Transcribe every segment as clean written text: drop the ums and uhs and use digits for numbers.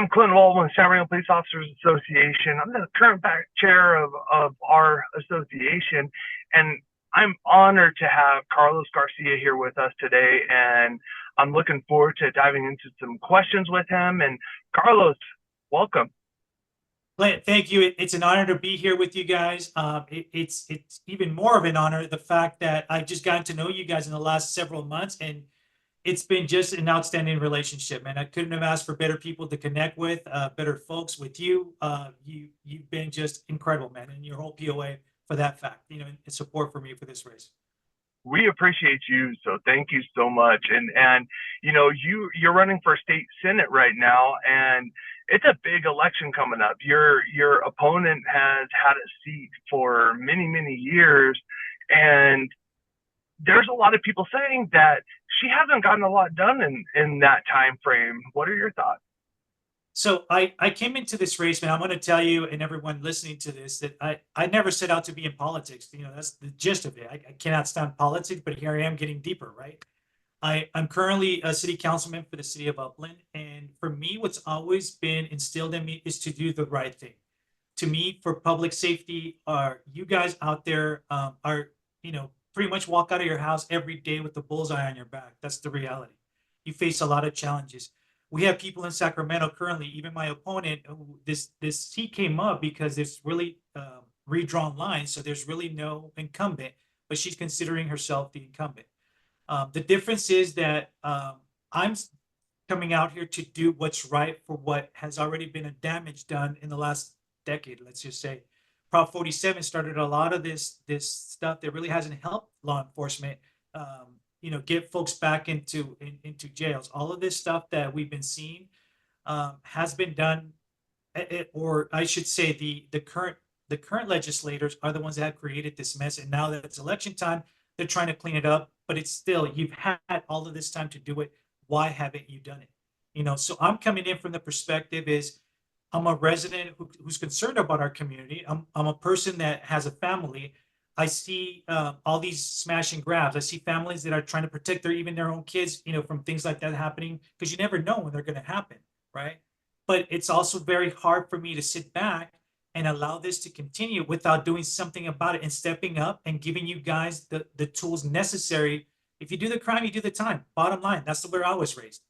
I'm Clint Walton with Sacramento Police Officers Association. I'm the current chair of our association, and I'm honored to have Carlos Garcia here with us today. And I'm looking forward to diving into some questions with him. And Carlos, welcome. Clint, thank you. It's an honor to be here with you guys. It's even more of an honor the fact that I've just gotten to know you guys in the last several months, and it's been just an outstanding relationship, man. I couldn't have asked for better people to connect with, better folks with you. You've been just incredible, man, and your whole POA for that fact, and support for me for this race. We appreciate you, so thank you so much. And you're running for state senate right now, and it's a big election coming up. Your opponent has had a seat for many years, and there's a lot of people saying that she hasn't gotten a lot done in that time frame. What are your thoughts? So I came into this race, man. I'm going to tell you and everyone listening to this that I never set out to be in politics. That's the gist of it. I cannot stand politics, but here I am getting deeper, right? I'm currently a city councilman for the city of Upland. And for me, what's always been instilled in me is to do the right thing. To me, for public safety, are you guys out there are, pretty much walk out of your house every day with the bullseye on your back. That's the reality. You face a lot of challenges. We have people in Sacramento currently, even my opponent, this seat came up because there's really redrawn lines. So there's really no incumbent, but she's considering herself the incumbent. The difference is that I'm coming out here to do what's right for what has already been a damage done in the last decade, let's just say. Prop 47 started a lot of this stuff that really hasn't helped law enforcement, get folks back into jails. All of this stuff that we've been seeing has been done, or I should say, the current legislators are the ones that have created this mess. And now that it's election time, they're trying to clean it up. But it's still, you've had all of this time to do it. Why haven't you done it? So I'm coming in from the perspective is I'm a resident who's concerned about our community. I'm a person that has a family. I see all these smash and grabs. I see families that are trying to protect their own kids, from things like that happening, because you never know when they're going to happen, right? But it's also very hard for me to sit back and allow this to continue without doing something about it and stepping up and giving you guys the tools necessary. If you do the crime, you do the time. Bottom line, that's the way I was raised.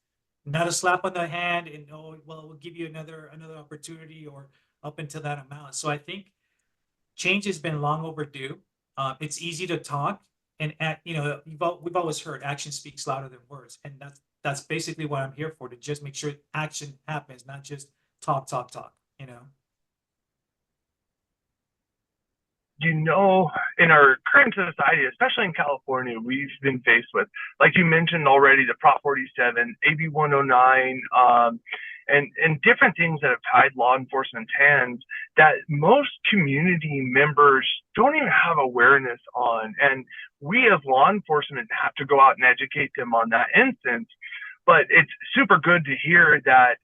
Not a slap on the hand and, oh, well, we'll give you another opportunity or up until that amount. So I think change has been long overdue. It's easy to talk and act, we've always heard action speaks louder than words. And that's basically what I'm here for, to just make sure action happens, not just talk. In our current society, especially in California, we've been faced with, like you mentioned already, the Prop 47, AB 109, and different things that have tied law enforcement's hands that most community members don't even have awareness on. And we as law enforcement have to go out and educate them on that instance. But it's super good to hear that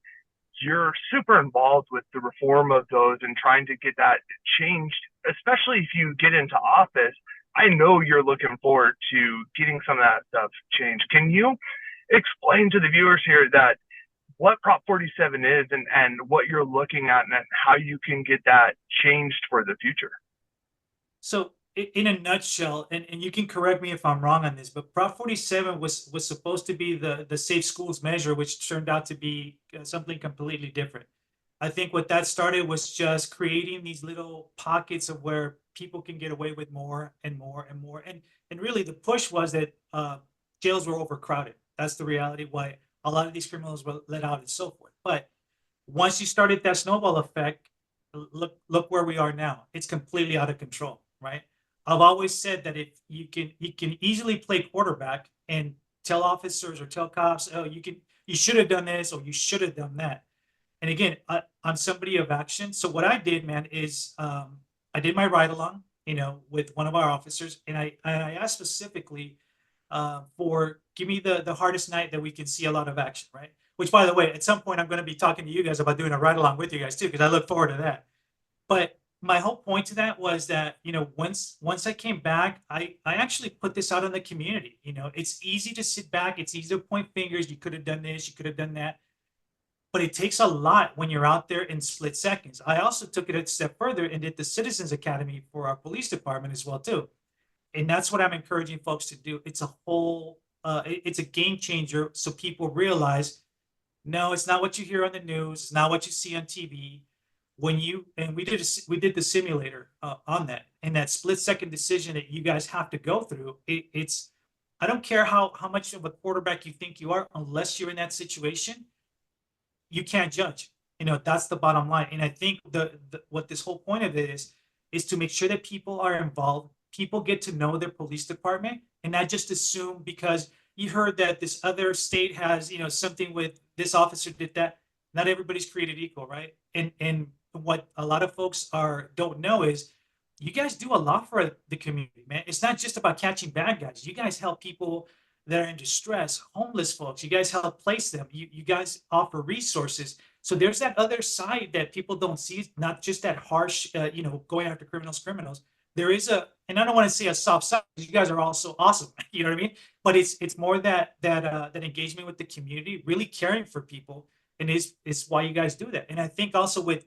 you're super involved with the reform of those and trying to get that changed, especially if you get into office. I know you're looking forward to getting some of that stuff changed. Can you explain to the viewers here that what Prop 47 is and what you're looking at and how you can get that changed for the future? So in a nutshell, and you can correct me if I'm wrong on this, but Prop 47 was supposed to be the safe schools measure, which turned out to be something completely different. I think what that started was just creating these little pockets of where people can get away with more and more and more. And really the push was that jails were overcrowded. That's the reality why a lot of these criminals were let out and so forth. But once you started that snowball effect, look where we are now. It's completely out of control, right? I've always said that if you can easily play quarterback and tell officers or tell cops, oh, you should have done this or you should have done that. And again, I'm somebody of action. So what I did, man, is I did my ride along, with one of our officers, and I asked specifically for give me the hardest night that we can see a lot of action, right? Which, by the way, at some point I'm going to be talking to you guys about doing a ride along with you guys too, because I look forward to that. But my whole point to that was that, once I came back, I actually put this out in the community. It's easy to sit back. It's easy to point fingers. You could have done this. You could have done that. but it takes a lot when you're out there in split seconds. I also took it a step further and did the Citizens Academy for our police department as well too. And that's what I'm encouraging folks to do. It's a whole, it's a game changer. So people realize, no, it's not what you hear on the news. It's not what you see on TV. When you, and we did the simulator on that, and that split second decision that you guys have to go through. It's, I don't care how much of a quarterback you think you are, unless you're in that situation, you can't judge. That's the bottom line. And I think what this whole point of it is to make sure that people are involved. People get to know their police department and not just assume because you heard that this other state has, something with this officer did that. Not everybody's created equal, right? And what a lot of folks don't know is you guys do a lot for the community, man. It's not just about catching bad guys. You guys help people that are in distress, homeless folks. You guys help place them. You guys offer resources. So there's that other side that people don't see, not just that harsh, going after criminals. There is and I don't want to say a soft side, because you guys are also awesome. You know what I mean? But it's more that engagement with the community, really caring for people, and is why you guys do that. And I think also with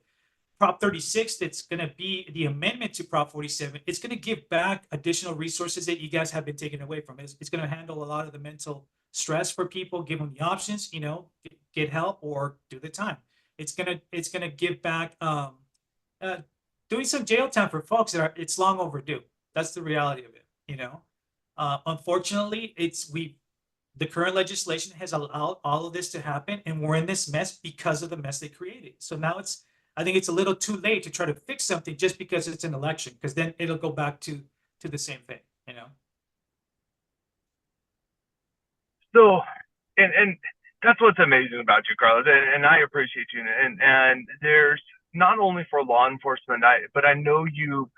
Prop 36, that's going to be the amendment to Prop 47. It's going to give back additional resources that you guys have been taken away from. It's going to handle a lot of the mental stress for people, give them the options, get help or do the time. It's gonna give back doing some jail time for folks it's long overdue. That's the reality of it. Unfortunately, the current legislation has allowed all of this to happen, and we're in this mess because of the mess they created. So now I think it's a little too late to try to fix something just because it's an election, because then it'll go back to the same thing. So, and that's what's amazing about you, Carlos, and I appreciate you. And there's not only for law enforcement, but I know you've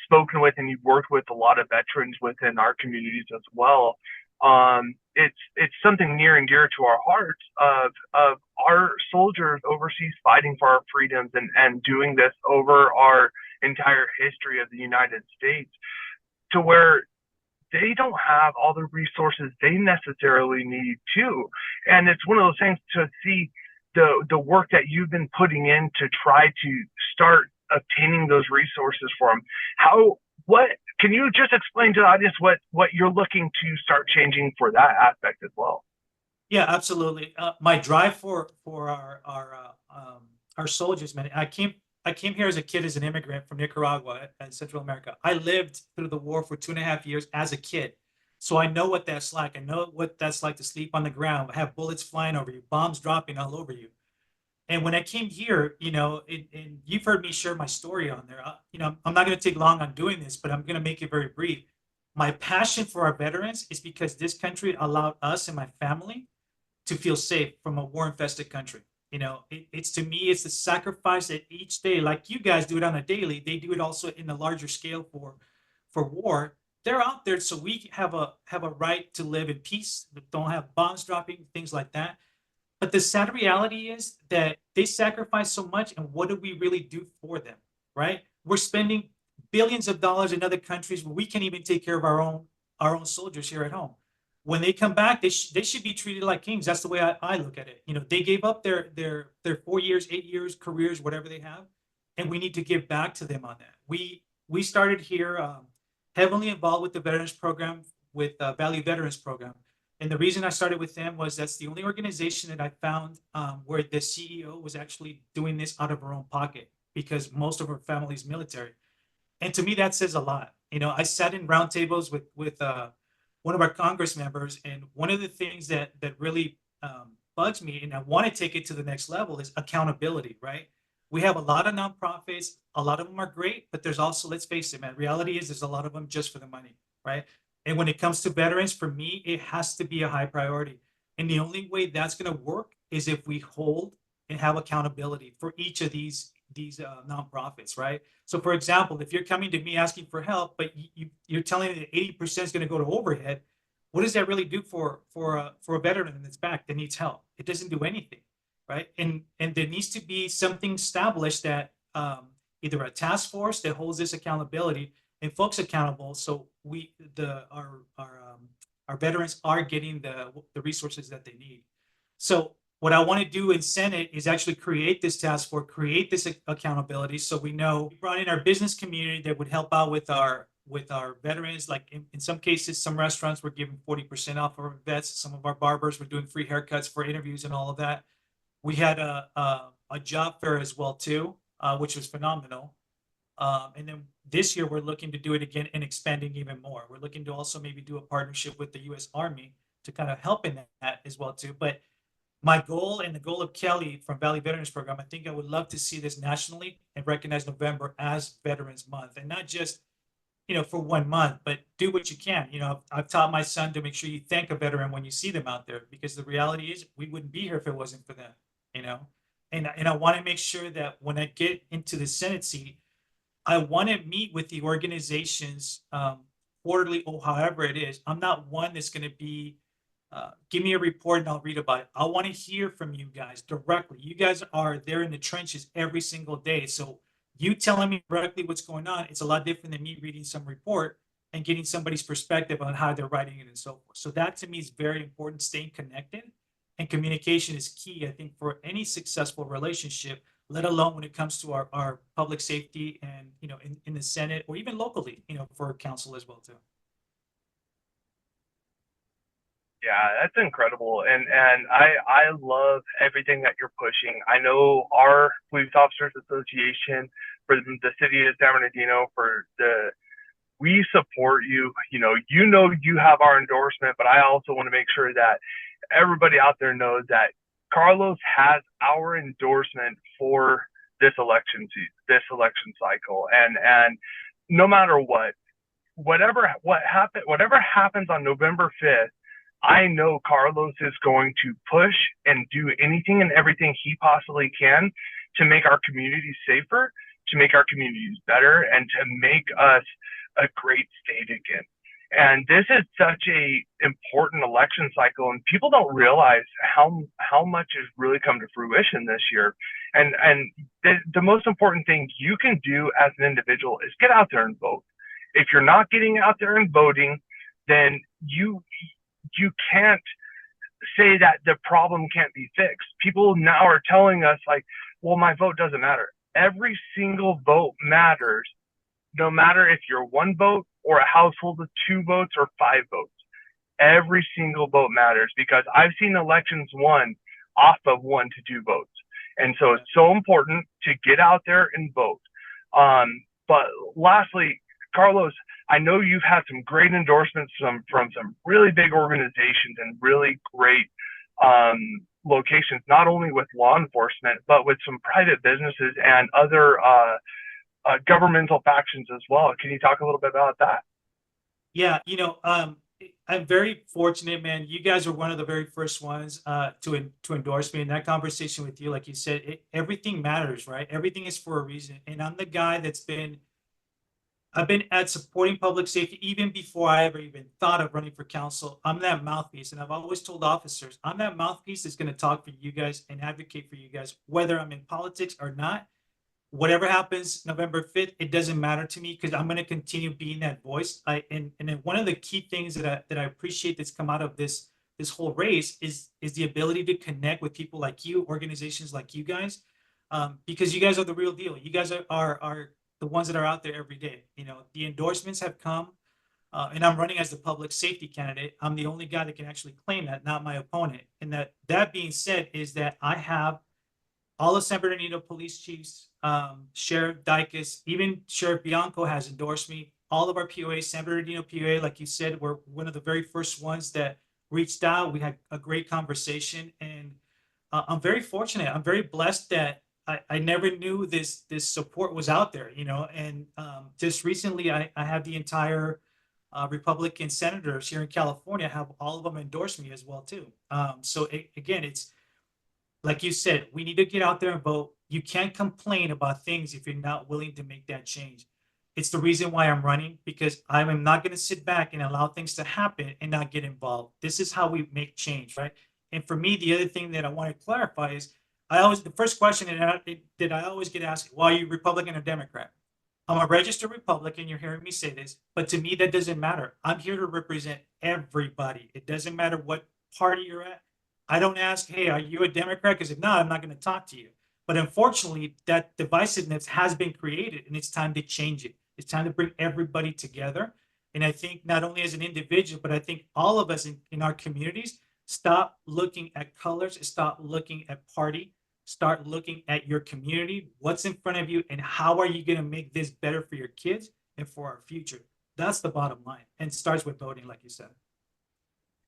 spoken with and you've worked with a lot of veterans within our communities as well. It's something near and dear to our hearts of our soldiers overseas fighting for our freedoms and doing this over our entire history of the United States, to where they don't have all the resources they necessarily need too. And it's one of those things to see the work that you've been putting in to try to start obtaining those resources for them. What can you just explain to the audience what you're looking to start changing for that aspect as well? Yeah, absolutely. My drive for our soldiers, man. I came here as a kid, as an immigrant from Nicaragua and Central America. I lived through the war for 2.5 years as a kid. So I know what that's like. I know what that's like to sleep on the ground, have bullets flying over you, bombs dropping all over you. And when I came here, and you've heard me share my story on there, I'm not going to take long on doing this, but I'm going to make it very brief. My passion for our veterans is because this country allowed us and my family to feel safe from a war-infested country. It's to me, it's the sacrifice that each day, like you guys do it on a daily, they do it also in a larger scale for war. They're out there so we have a right to live in peace, don't have bombs dropping, things like that. But the sad reality is that they sacrifice so much, and what do we really do for them, right? We're spending billions of dollars in other countries where we can't even take care of our own soldiers here at home. When they come back, they should be treated like kings. That's the way I look at it. They gave up their 4 years, 8 years, careers, whatever they have, and we need to give back to them on that. We started here heavily involved with the veterans program, with Value Veterans Program. And the reason I started with them was that's the only organization that I found where the CEO was actually doing this out of her own pocket, because most of her family is military. And to me, that says a lot. I sat in roundtables with one of our Congress members, and one of the things that really bugs me, and I want to take it to the next level, is accountability, right? We have a lot of nonprofits. A lot of them are great, but there's also, let's face it, man, reality is there's a lot of them just for the money, right? And when it comes to veterans, for me, it has to be a high priority. And the only way that's going to work is if we hold and have accountability for each of these nonprofits, right? So, for example, if you're coming to me asking for help, but you're telling me that 80% is going to go to overhead, what does that really do for a veteran that's back that needs help? It doesn't do anything, right? And there needs to be something established that either a task force that holds this accountability and folks accountable, so our veterans are getting the resources that they need. So What I want to do in Senate is actually create this task force, create this accountability. So we know we brought in our business community that would help out with our veterans. Like in some cases, some restaurants were giving 40% off our vets. Some of our barbers were doing free haircuts for interviews and all of that. We had a job fair as well too, which was phenomenal. And then this year we're looking to do it again and expanding even more. We're looking to also maybe do a partnership with the U.S. Army to kind of help in that as well too. But my goal and the goal of Kelly from Valley Veterans Program, I think I would love to see this nationally and recognize November as Veterans Month, and not just, for 1 month, but do what you can. I've taught my son to make sure you thank a veteran when you see them out there, because the reality is we wouldn't be here if it wasn't for them, and I want to make sure that when I get into the Senate seat, I want to meet with the organizations quarterly or however it is. I'm not one that's going to be give me a report and I'll read about it. I want to hear from you guys directly. You guys are there in the trenches every single day. So you telling me directly what's going on, it's a lot different than me reading some report and getting somebody's perspective on how they're writing it and so forth. So that to me is very important, staying connected. And communication is key, I think, for any successful relationship, let alone when it comes to our public safety and, in the Senate or even locally, for council as well, too. Yeah, that's incredible. And I love everything that you're pushing. I know our Police Officers Association, for the city of San Bernardino, we support you. You have our endorsement, but I also want to make sure that everybody out there knows that Carlos has our endorsement for this election season, this election cycle. And no matter whatever happens on November 5th, I know Carlos is going to push and do anything and everything he possibly can to make our communities safer, to make our communities better, and to make us a great state again. And this is such a important election cycle, and people don't realize how much has really come to fruition this year. And the most important thing you can do as an individual is get out there and vote. If you're not getting out there and voting, then you can't say that the problem can't be fixed. People now are telling us, like, well, my vote doesn't matter. Every single vote matters, no matter if you're one vote or a household of 2 votes or 5 votes. Every single vote matters, because I've seen elections won off of 1 to 2 votes. And so it's so important to get out there and vote. But lastly, Carlos, I know you've had some great endorsements from some really big organizations and really great locations, not only with law enforcement, but with some private businesses and other governmental factions as well. Can you talk a little bit about that? Yeah, I'm very fortunate, man. You guys are one of the very first ones to endorse me. In that conversation with you, like you said, everything matters, right? Everything is for a reason. And I'm the guy I've been at supporting public safety even before I ever even thought of running for council. I'm that mouthpiece, and I've always told officers, I'm that mouthpiece that's going to talk for you guys and advocate for you guys, whether I'm in politics or not. Whatever happens November 5th, it doesn't matter to me, because I'm going to continue being that voice. And then one of the key things that I appreciate that's come out of this whole race is the ability to connect with people like you, organizations like you guys, because you guys are the real deal. You guys are the ones that are out there every day. The endorsements have come, and I'm running as the public safety candidate. I'm the only guy that can actually claim that, not my opponent. And that being said, is that I have all of San Bernardino police chiefs, Sheriff Dicus, even Sheriff Bianco has endorsed me. All of our POA, San Bernardino POA, like you said, were one of the very first ones that reached out. We had a great conversation, and I'm very fortunate. I'm very blessed that I never knew this support was out there, and just recently I have the entire Republican senators here in California, have all of them endorse me as well too. So again, it's like you said, we need to get out there and vote. You can't complain about things if you're not willing to make that change. It's the reason why I'm running, because I am not going to sit back and allow things to happen and not get involved. This is how we make change, right? And for me, the other thing that I want to clarify is, the first question that I always get asked, well, are you Republican or Democrat? I'm a registered Republican. You're hearing me say this, but to me, that doesn't matter. I'm here to represent everybody. It doesn't matter what party you're at. I don't ask, hey, are you a Democrat? Because if not, I'm not going to talk to you. But unfortunately, that divisiveness has been created, and it's time to change it. It's time to bring everybody together. And I think not only as an individual, but I think all of us in our communities stop looking at colors, stop looking at party, start looking at your community, what's in front of you, and how are you going to make this better for your kids and for our future. That's the bottom line. And it starts with voting, like you said.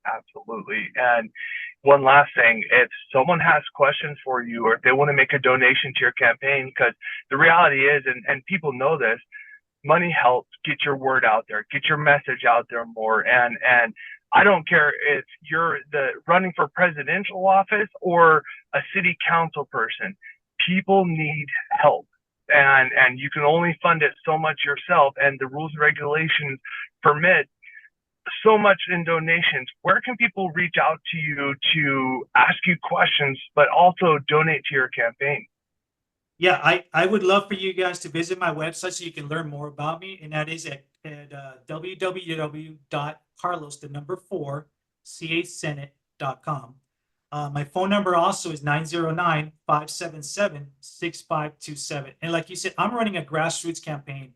Absolutely. And one last thing, if someone has questions for you or if they want to make a donation to your campaign, because the reality is, and people know this, money helps get your word out there, get your message out there more. And I don't care if you're running for presidential office or a city council person, people need help. And you can only fund it so much yourself, and the rules and regulations permit so much in donations. Where can people reach out to you to ask you questions, but also donate to your campaign? Yeah, I would love for you guys to visit my website so you can learn more about me. And that is at www.carlos, the number 4, casenate.com. My phone number also is 909-577-6527. And like you said, I'm running a grassroots campaign,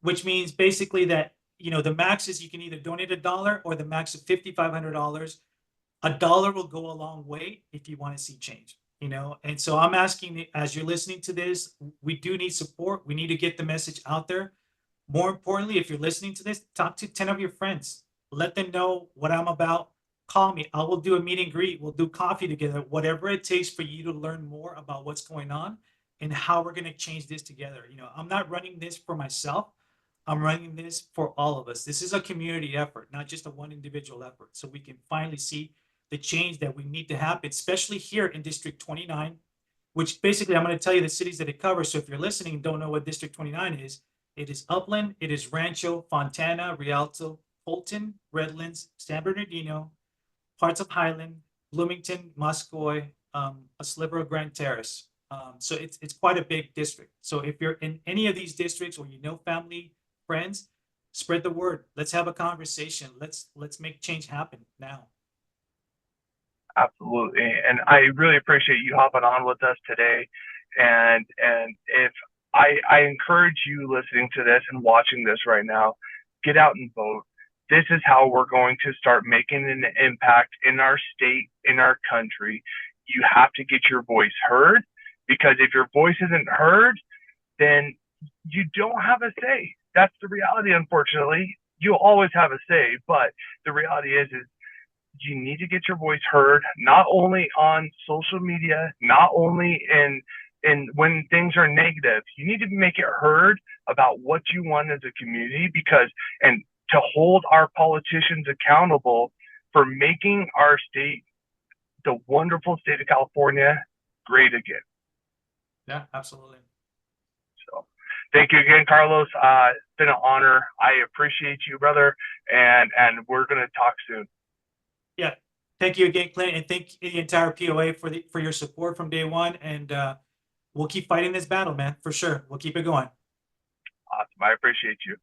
which means basically that, the max is you can either donate $1 or the max of $5,500. $1 will go a long way if you want to see change, And so I'm asking, as you're listening to this, we do need support. We need to get the message out there. More importantly, if you're listening to this, talk to 10 of your friends. Let them know what I'm about. Call me. I will do a meet and greet. We'll do coffee together, whatever it takes for you to learn more about what's going on and how we're going to change this together. I'm not running this for myself. I'm running this for all of us. This is a community effort, not just a one individual effort. So we can finally see the change that we need to happen, especially here in District 29, which basically I'm going to tell you the cities that it covers. So if you're listening and don't know what District 29 is, it is Upland, it is Rancho, Fontana, Rialto, Fulton, Redlands, San Bernardino, parts of Highland, Bloomington, Muscoy, a sliver of Grand Terrace. So it's quite a big district. So if you're in any of these districts or family, friends, spread the word. Let's have a conversation. Let's make change happen now. Absolutely. And I really appreciate you hopping on with us today. And if I encourage you listening to this and watching this right now, get out and vote. This is how we're going to start making an impact in our state, in our country. You have to get your voice heard, because if your voice isn't heard, then you don't have a say. That's the reality, unfortunately. You'll always have a say, but the reality is you need to get your voice heard, not only on social media, not only in when things are negative. You need to make it heard about what you want as a community, and to hold our politicians accountable for making our state, the wonderful state of California, great again. Yeah, absolutely. So thank you again, Carlos. It's been an honor. I appreciate you, brother, and we're going to talk soon. Yeah. Thank you again, Clint, and thank the entire POA for your support from day one. And we'll keep fighting this battle, man, for sure. We'll keep it going. Awesome. I appreciate you.